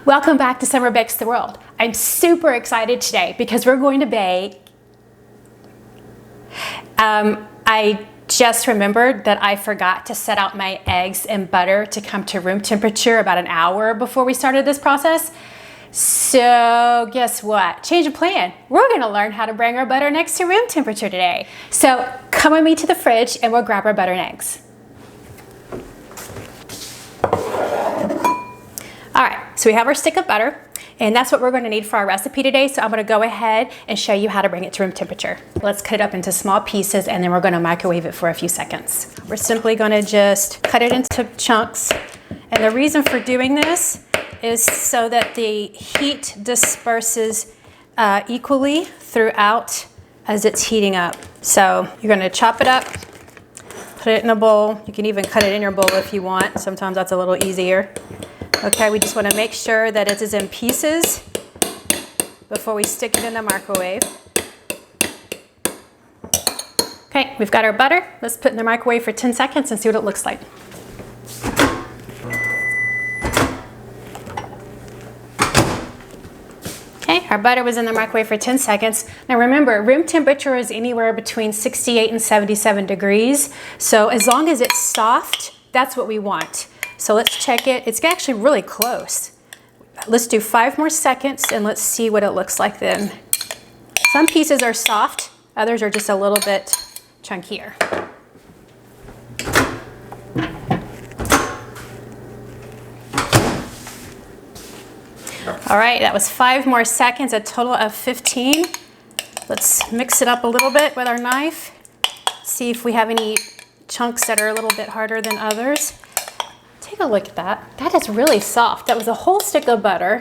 Welcome back to Summer Bakes the World. I'm super excited today because we're going to bake. I just remembered that I forgot to set out my eggs and butter to come to room temperature about an hour before we started this process. So guess what? Change of plan. We're going to learn how to bring our butter and eggs to room temperature today. So come with me to the fridge and we'll grab our butter and eggs. All right, so we have our stick of butter, and that's what we're going to need for our recipe today. So I'm going to go ahead and show you how to bring it to room temperature. Let's cut it up into small pieces, and then we're going to microwave it for a few seconds. We're simply going to just cut it into chunks. And the reason for doing this is so that the heat disperses equally throughout as it's heating up. So you're going to chop it up, put it in a bowl. You can even cut it in your bowl if you want. Sometimes that's a little easier. Okay, we just want to make sure that it is in pieces before we stick it in the microwave. Okay, we've got our butter. Let's put it in the microwave for 10 seconds and see what it looks like. Okay, our butter was in the microwave for 10 seconds. Now remember, room temperature is anywhere between 68 and 77 degrees. So as long as it's soft, that's what we want. So let's check it. It's actually really close. Let's do 5 more seconds and let's see what it looks like then. Some pieces are soft, others are just a little bit chunkier. All right, that was 5 more seconds, a total of 15. Let's mix it up a little bit with our knife. See if we have any chunks that are a little bit harder than others. Take a look at that. That is really soft. That was a whole stick of butter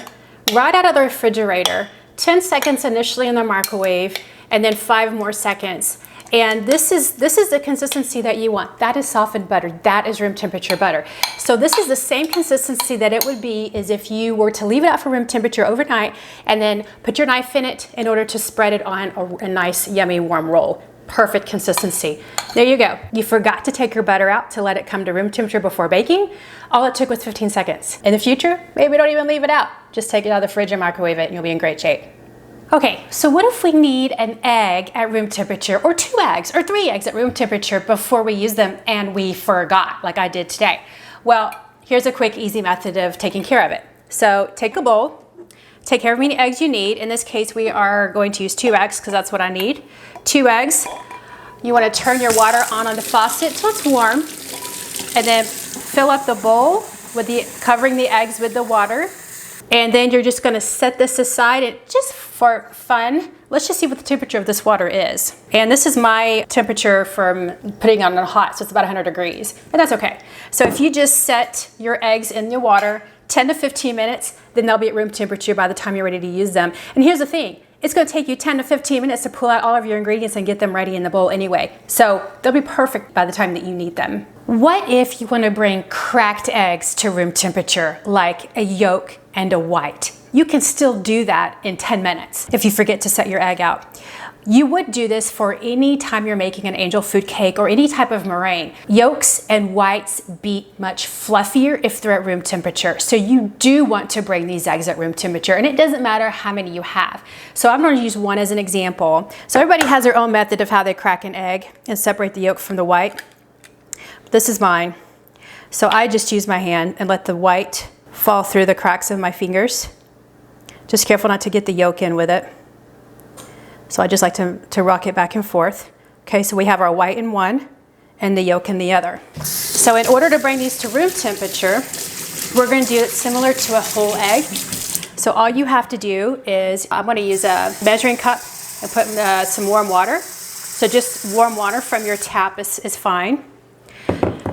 right out of the refrigerator. 10 seconds initially in the microwave and then 5 more seconds. And this is the consistency that you want. That is softened butter. That is room temperature butter. So this is the same consistency that it would be as if you were to leave it out for room temperature overnight and then put your knife in it in order to spread it on a nice, yummy, warm roll. Perfect consistency. There you go. You forgot to take your butter out to let it come to room temperature before baking. All it took was 15 seconds. In the future, maybe don't even leave it out. Just take it out of the fridge and microwave it and you'll be in great shape. Okay, so what if we need an egg at room temperature or 2 eggs or 3 eggs at room temperature before we use them and we forgot like I did today? Well, here's a quick, easy method of taking care of it. So take a bowl, take however many eggs you need. In this case, we are going to use 2 eggs because that's what I need. 2 eggs. You want to turn your water on the faucet till it's warm, and then fill up the bowl with covering the eggs with the water. And then you're just going to set this aside, and just for fun, let's just see what the temperature of this water is. And this is my temperature from putting it on hot, so it's about 100 degrees, and that's okay. So if you just set your eggs in the water 10 to 15 minutes, then they'll be at room temperature by the time you're ready to use them. And here's the thing. It's going to take you 10 to 15 minutes to pull out all of your ingredients and get them ready in the bowl anyway. So they'll be perfect by the time that you need them. What if you want to bring cracked eggs to room temperature, like a yolk and a white? You can still do that in 10 minutes if you forget to set your egg out. You would do this for any time you're making an angel food cake or any type of meringue. Yolks and whites beat much fluffier if they're at room temperature. So you do want to bring these eggs at room temperature, and it doesn't matter how many you have. So I'm going to use one as an example. So everybody has their own method of how they crack an egg and separate the yolk from the white. This is mine. So I just use my hand and let the white fall through the cracks of my fingers. Just careful not to get the yolk in with it. So I just like to rock it back and forth. Okay, so we have our white in one and the yolk in the other. So in order to bring these to room temperature, we're going to do it similar to a whole egg. So all you have to do is, I'm going to use a measuring cup and put in some warm water. So just warm water from your tap is fine.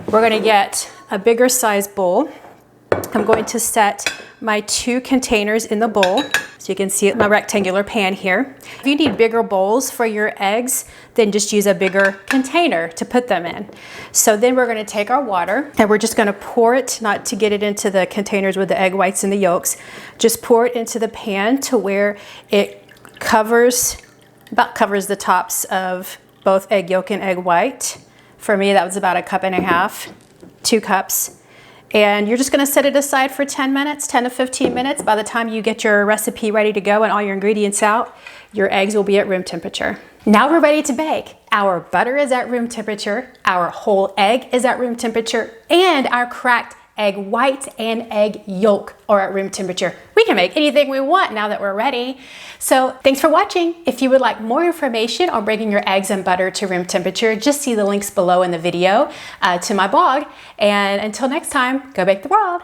We're going to get a bigger size bowl. I'm going to set my 2 containers in the bowl. So you can see my rectangular pan here. If you need bigger bowls for your eggs, then just use a bigger container to put them in. So then we're going to take our water and we're just going to pour it, not to get it into the containers with the egg whites and the yolks, just pour it into the pan to where it about covers the tops of both egg yolk and egg white. For me, that was about 1.5 cups, 2 cups. And you're just gonna set it aside for 10 minutes, 10 to 15 minutes. By the time you get your recipe ready to go and all your ingredients out, your eggs will be at room temperature. Now we're ready to bake. Our butter is at room temperature, our whole egg is at room temperature, and our cracked egg white and egg yolk are at room temperature. We can make anything we want now that we're ready. So thanks for watching. If you would like more information on bringing your eggs and butter to room temperature, just see the links below in the video to my blog. And until next time, go bake the world.